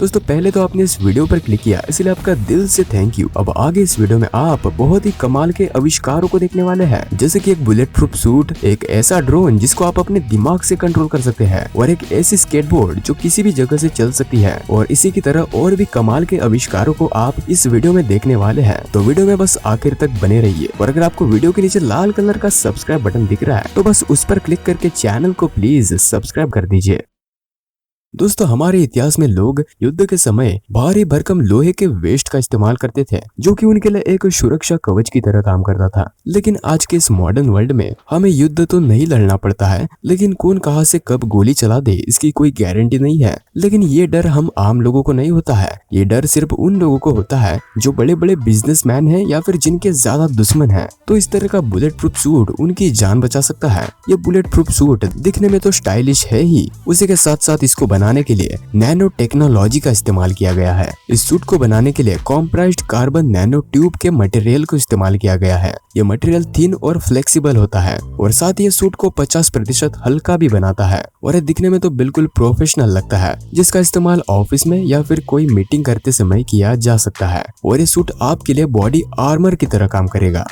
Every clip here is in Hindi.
दोस्तों पहले तो आपने इस वीडियो पर क्लिक किया, इसलिए आपका दिल से थैंक यू। अब आगे इस वीडियो में आप बहुत ही कमाल के आविष्कारों को देखने वाले हैं, जैसे कि एक बुलेट प्रूफ सूट, एक ऐसा ड्रोन जिसको आप अपने दिमाग से कंट्रोल कर सकते हैं, और एक ऐसी स्केटबोर्ड जो किसी भी जगह से चल सकती है। और इसी की तरह और भी कमाल के आविष्कारों को आप इस वीडियो में देखने वाले हैं। तो वीडियो में बस आखिर तक बने रहिए। और अगर आपको वीडियो के नीचे लाल कलर का सब्सक्राइब बटन दिख रहा है तो बस उस पर क्लिक करके चैनल को प्लीज सब्सक्राइब कर दीजिए। दोस्तों हमारे इतिहास में लोग युद्ध के समय भारी भरकम लोहे के वेस्ट का इस्तेमाल करते थे, जो कि उनके लिए एक सुरक्षा कवच की तरह काम करता था। लेकिन आज के इस मॉडर्न वर्ल्ड में हमें युद्ध तो नहीं लड़ना पड़ता है, लेकिन कौन कहां से कब गोली चला दे इसकी कोई गारंटी नहीं है। लेकिन ये डर हम आम लोगों को नहीं होता है, ये डर सिर्फ उन लोगों को होता है जो बड़े बड़े बिजनेसमैन हैं या फिर जिनके ज्यादा दुश्मन हैं। तो इस तरह का बुलेट प्रूफ सूट उनकी जान बचा सकता है। ये बुलेट प्रूफ सूट दिखने में तो स्टाइलिश है ही, उसी के साथ साथ इसको बनाने के लिए नैनो टेक्नोलॉजी का इस्तेमाल किया गया है। इस सूट को बनाने के लिए कॉम्प्रेस्ड कार्बन नैनो ट्यूब के मटेरियल को इस्तेमाल किया गया है। ये मटेरियल थिन और फ्लेक्सिबल होता है और साथ ही सूट को 50% हल्का भी बनाता है, और ये दिखने में तो बिल्कुल प्रोफेशनल लगता है, जिसका इस्तेमाल ऑफिस में या फिर कोई मीटिंग करते समय किया जा सकता है। और ये सूट आपके लिए बॉडी आर्मर की तरह काम करेगा।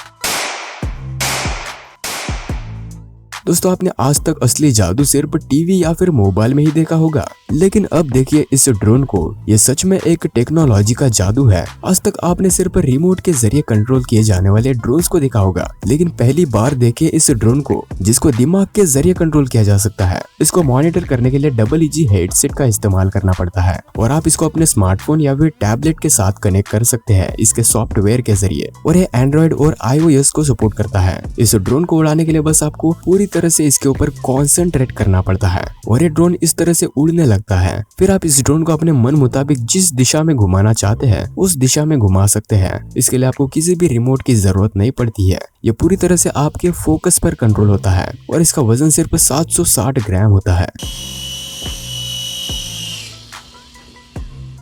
दोस्तों आपने आज तक असली जादू सिर्फ टीवी या फिर मोबाइल में ही देखा होगा, लेकिन अब देखिए इस ड्रोन को, ये सच में एक टेक्नोलॉजी का जादू है। आज तक आपने सिर्फ रिमोट के जरिए कंट्रोल किए जाने वाले ड्रोन्स को देखा होगा, लेकिन पहली बार देखिए इस ड्रोन को जिसको दिमाग के जरिए कंट्रोल किया जा सकता है। इसको मॉनिटर करने के लिए डबल EG हेडसेट का इस्तेमाल करना पड़ता है, और आप इसको अपने स्मार्टफोन या फिर टैबलेट के साथ कनेक्ट कर सकते हैं इसके सॉफ्टवेयर के जरिए, और ये एंड्रॉइड और iOS को सपोर्ट करता है। इस ड्रोन को उड़ाने के लिए बस आपको पूरी तरह से इसके ऊपर कॉन्सेंट्रेट करना पड़ता है, और ये ड्रोन इस तरह से उड़ने लगता है। फिर आप इस ड्रोन को अपने मन मुताबिक जिस दिशा में घुमाना चाहते हैं उस दिशा में घुमा सकते हैं। इसके लिए आपको किसी भी रिमोट की जरूरत नहीं पड़ती है, ये पूरी तरह से आपके फोकस पर कंट्रोल होता है, और इसका वजन सिर्फ 760 ग्राम होता है।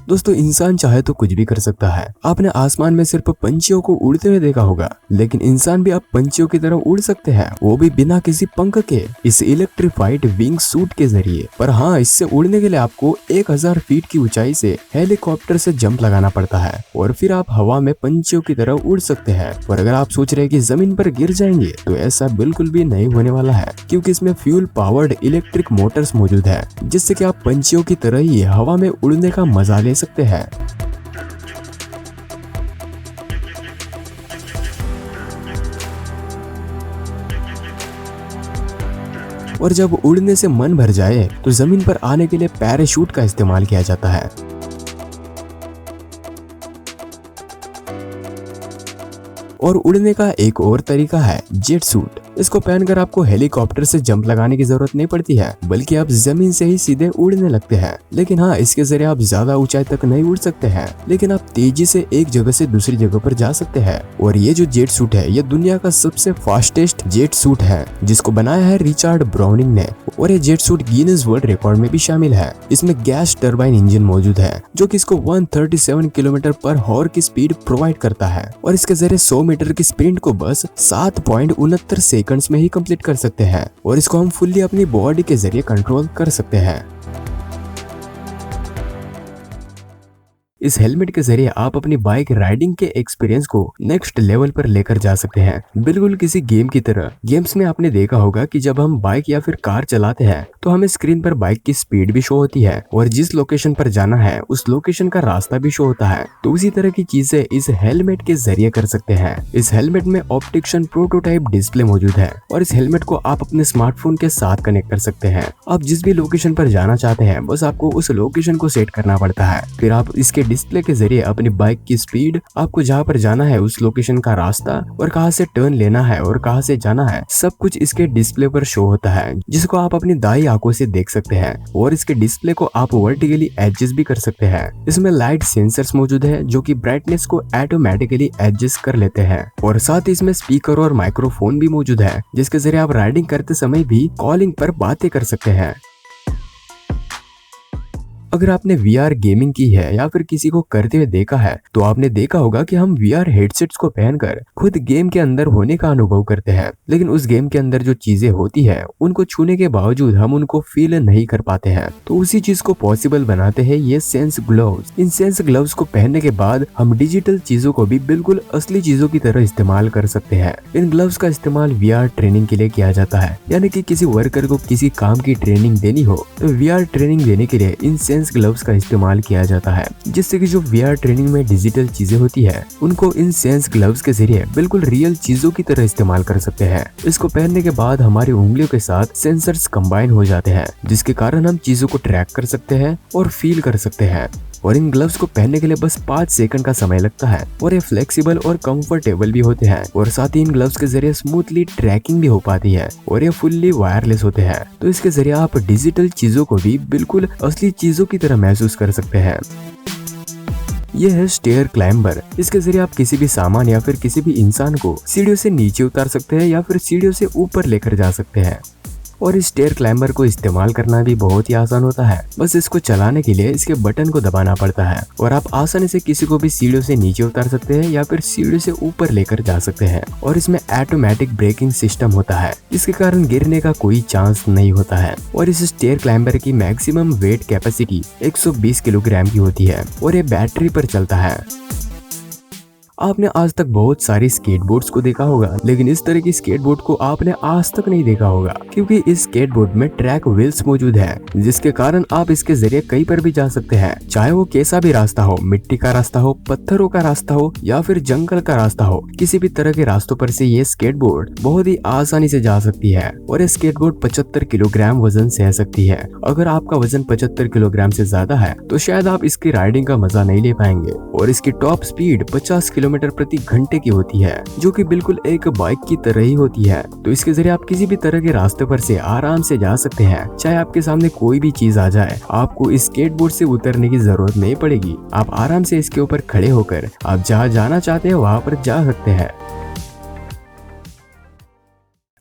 दोस्तों इंसान चाहे तो कुछ भी कर सकता है। आपने आसमान में सिर्फ पंछियों को उड़ते हुए देखा होगा, लेकिन इंसान भी अब पंछियों की तरह उड़ सकते हैं, वो भी बिना किसी पंख के, इस इलेक्ट्रिफाइड विंग सूट के जरिए। पर हाँ, इससे उड़ने के लिए आपको 1000 फीट की ऊंचाई से हेलीकॉप्टर से जंप लगाना पड़ता है, और फिर आप हवा में पंछियों की तरह उड़ सकते हैं। और अगर आप सोच रहे हैं कि जमीन पर गिर जाएंगे, तो ऐसा बिल्कुल भी नहीं होने वाला है, क्योंकि इसमें फ्यूल पावर्ड इलेक्ट्रिक मोटर्स मौजूद है, जिससे कि आप पंछियों की तरह ही हवा में उड़ने का मजा ले सकते हैं। और जब उड़ने से मन भर जाए तो जमीन पर आने के लिए पैराशूट का इस्तेमाल किया जाता है। और उड़ने का एक और तरीका है जेट सूट। इसको पहनकर आपको हेलीकॉप्टर से जंप लगाने की जरूरत नहीं पड़ती है, बल्कि आप जमीन से ही सीधे उड़ने लगते हैं। लेकिन हाँ, इसके जरिए आप ज्यादा ऊंचाई तक नहीं उड़ सकते हैं, लेकिन आप तेजी से एक जगह से दूसरी जगह पर जा सकते हैं। और ये जो जेट सूट है, ये दुनिया का सबसे फास्टेस्ट जेट सूट है, जिसको बनाया है रिचर्ड ब्राउनिंग ने। और ये jet suit Guinness world record में भी शामिल है। इसमें गैस टर्बाइन इंजन मौजूद है, जो कि इसको 137 किलोमीटर पर हॉर की स्पीड प्रोवाइड करता है, और इसके जरिए 100 मीटर की स्प्रिंट को बस 7.69 सेकंड्स में ही कंप्लीट कर सकते हैं, और इसको हम फुल्ली अपनी बॉडी के जरिए कंट्रोल कर सकते हैं। इस हेलमेट के जरिए आप अपनी बाइक राइडिंग के एक्सपीरियंस को नेक्स्ट लेवल पर लेकर जा सकते हैं, बिल्कुल किसी गेम की तरह। गेम्स में आपने देखा होगा कि जब हम बाइक या फिर कार चलाते हैं तो हमें स्क्रीन पर बाइक की स्पीड भी शो होती है, और जिस लोकेशन पर जाना है उस लोकेशन का रास्ता भी शो होता है। तो उसी तरह की चीजें इस हेलमेट के जरिए कर सकते हैं। इस हेलमेट में ऑप्टिक्शन प्रोटोटाइप डिस्प्ले मौजूद है, और इस हेलमेट को आप अपने स्मार्टफोन के साथ कनेक्ट कर सकते हैं। आप जिस भी लोकेशन पर जाना चाहते हैं, बस आपको उस लोकेशन को सेट करना पड़ता है। फिर आप इसके डिस्प्ले के जरिए अपनी बाइक की स्पीड, आपको जहाँ पर जाना है उस लोकेशन का रास्ता, और कहाँ से टर्न लेना है और कहाँ से जाना है, सब कुछ इसके डिस्प्ले पर शो होता है, जिसको आप अपनी दाई आंखों से देख सकते हैं। और इसके डिस्प्ले को आप वर्टिकली एडजस्ट भी कर सकते हैं। इसमें लाइट सेंसर्स मौजूद है, जो कि ब्राइटनेस को ऑटोमेटिकली एडजस्ट कर लेते हैं, और साथ ही इसमें स्पीकर और माइक्रोफोन भी मौजूद है, जिसके जरिए आप राइडिंग करते समय भी कॉलिंग पर बातें कर सकते हैं। अगर आपने VR गेमिंग की है या फिर किसी को करते हुए देखा है तो आपने देखा होगा कि हम VR हेडसेट्स को पहनकर खुद गेम के अंदर होने का अनुभव करते हैं, लेकिन उस गेम के अंदर जो चीजें होती है उनको छूने के बावजूद हम उनको फील नहीं कर पाते हैं। तो उसी चीज को पॉसिबल बनाते हैं ये sense gloves. In sense gloves को पहनने के बाद हम डिजिटल चीजों को भी बिल्कुल असली चीजों की तरह इस्तेमाल कर सकते हैं। इन ग्लव्स का इस्तेमाल VR ट्रेनिंग के लिए किया जाता है, यानी कि किसी वर्कर को किसी काम की ट्रेनिंग देनी हो तो VR ट्रेनिंग देने के लिए इन सेंस ग्लव्स का इस्तेमाल किया जाता है, जिससे कि जो VR ट्रेनिंग में डिजिटल चीजें होती है उनको इन सेंस ग्लव्स के जरिए बिल्कुल रियल चीजों की तरह इस्तेमाल कर सकते हैं। इसको पहनने के बाद हमारी उंगलियों के साथ सेंसर्स कंबाइन हो जाते हैं, जिसके कारण हम चीजों को ट्रैक कर सकते हैं और फील कर सकते हैं। और इन ग्लव्स को पहनने के लिए बस 5 सेकंड का समय लगता है और ये फ्लेक्सिबल और कंफर्टेबल भी होते हैं, और साथ ही इन ग्लव्स के जरिए स्मूथली ट्रैकिंग भी हो पाती है और ये फुल्ली वायरलेस होते हैं। तो इसके जरिए आप डिजिटल चीजों को भी बिल्कुल असली चीजों की तरह महसूस कर सकते हैं। यह है स्टेयर क्लाइंबर। इसके जरिए आप किसी भी सामान या फिर किसी भी इंसान को सीढ़ियों से नीचे उतार सकते हैं या फिर सीढ़ियों से ऊपर लेकर जा सकते हैं। और इस स्टेयर क्लाइंबर को इस्तेमाल करना भी बहुत ही आसान होता है। बस इसको चलाने के लिए इसके बटन को दबाना पड़ता है और आप आसानी से किसी को भी सीढ़ियों से नीचे उतार सकते हैं या फिर सीढ़ियों से ऊपर लेकर जा सकते हैं। और इसमें ऑटोमेटिक ब्रेकिंग सिस्टम होता है, जिसके कारण गिरने का कोई चांस नहीं होता है। और इस स्टेयर क्लाइंबर की मैक्सिमम वेट कैपेसिटी 120 किलोग्राम की होती है और ये बैटरी पर चलता है। आपने आज तक बहुत सारी स्केटबोर्ड्स को देखा होगा, लेकिन इस तरह की स्केटबोर्ड को आपने आज तक नहीं देखा होगा, क्योंकि इस स्केटबोर्ड में ट्रैक व्हील्स मौजूद है, जिसके कारण आप इसके जरिए कहीं पर भी जा सकते हैं। चाहे वो कैसा भी रास्ता हो, मिट्टी का रास्ता हो, पत्थरों का रास्ता हो या फिर जंगल का रास्ता हो, किसी भी तरह के रास्तों पर से ये स्केटबोर्ड बहुत ही आसानी से जा सकती है। और ये स्केटबोर्ड 75 किलोग्राम वजन सह सकती है। अगर आपका वजन 75 किलोग्राम से ज्यादा है तो शायद आप इसकी राइडिंग का मजा नहीं ले पाएंगे। और इसकी टॉप स्पीड 50 किलोमीटर प्रति घंटे की होती है, जो कि बिल्कुल एक बाइक की तरह ही होती है। तो इसके जरिए आप किसी भी तरह के रास्ते पर से आराम से जा सकते हैं। चाहे आपके सामने कोई भी चीज आ जाए, आपको इस स्केटबोर्ड से उतरने की जरूरत नहीं पड़ेगी। आप आराम से इसके ऊपर खड़े होकर आप जहाँ जाना चाहते हैं वहां पर जा सकते हैं।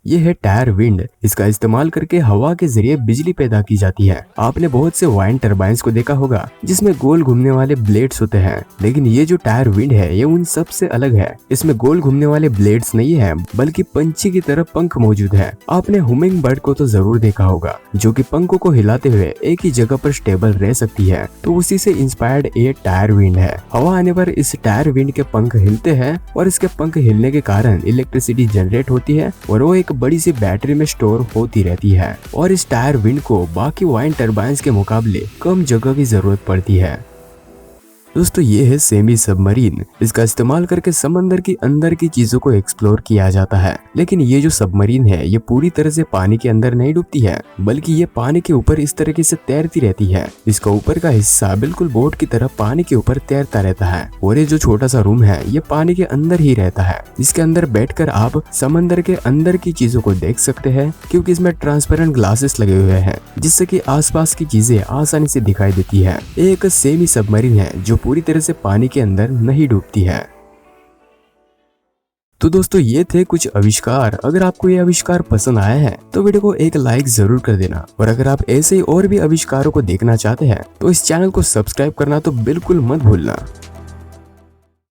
ये है टायर विंड। इसका इस्तेमाल करके हवा के जरिए बिजली पैदा की जाती है। आपने बहुत से वाइन टरबाइंस को देखा होगा जिसमें गोल घूमने वाले ब्लेड्स होते हैं, लेकिन ये जो टायर विंड है ये उन सब से अलग है। इसमें गोल घूमने वाले ब्लेड्स नहीं है, बल्कि पंछी की तरह पंख मौजूद है। आपने हुमिंग बर्ड को तो जरूर देखा होगा, जो कि पंखों को हिलाते हुए एक ही जगह पर स्टेबल रह सकती है। तो उसी से इंस्पायर्ड ये टायर विंड है। हवा आने पर इस टायर विंड के पंख हिलते हैं और इसके पंख हिलने के कारण इलेक्ट्रिसिटी जनरेट होती है और वो एक बड़ी सी बैटरी में स्टोर होती रहती है। और इस टायर विंड को बाकी वाइन टरबाइंस के मुकाबले कम जगह की जरूरत पड़ती है। दोस्तों, ये है सेमी सबमरीन। इसका इस्तेमाल करके समंदर की अंदर की चीजों को एक्सप्लोर किया जाता है। लेकिन ये जो सबमरीन है ये पूरी तरह से पानी के अंदर नहीं डूबती है, बल्कि ये पानी के ऊपर इस तरीके से तैरती रहती है। इसका ऊपर का हिस्सा बिल्कुल बोट की तरह पानी के ऊपर तैरता रहता है और ये जो छोटा सा रूम है ये पानी के अंदर ही रहता है। इसके अंदर बैठकर आप समंदर के अंदर की चीजों को देख सकते हैं, क्योंकि इसमें ट्रांसपेरेंट ग्लासेस लगे हुए हैं, जिससे कि आसपास की चीजें आसानी से दिखाई देती है। एक सेमी सबमरीन है जो पूरी तरह से पानी के अंदर नहीं डूबती है। तो दोस्तों, ये थे कुछ आविष्कार। अगर आपको ये आविष्कार पसंद आया है तो वीडियो को एक लाइक जरूर कर देना। और अगर आप ऐसे ही और भी आविष्कारों को देखना चाहते हैं तो इस चैनल को सब्सक्राइब करना तो बिल्कुल मत भूलना।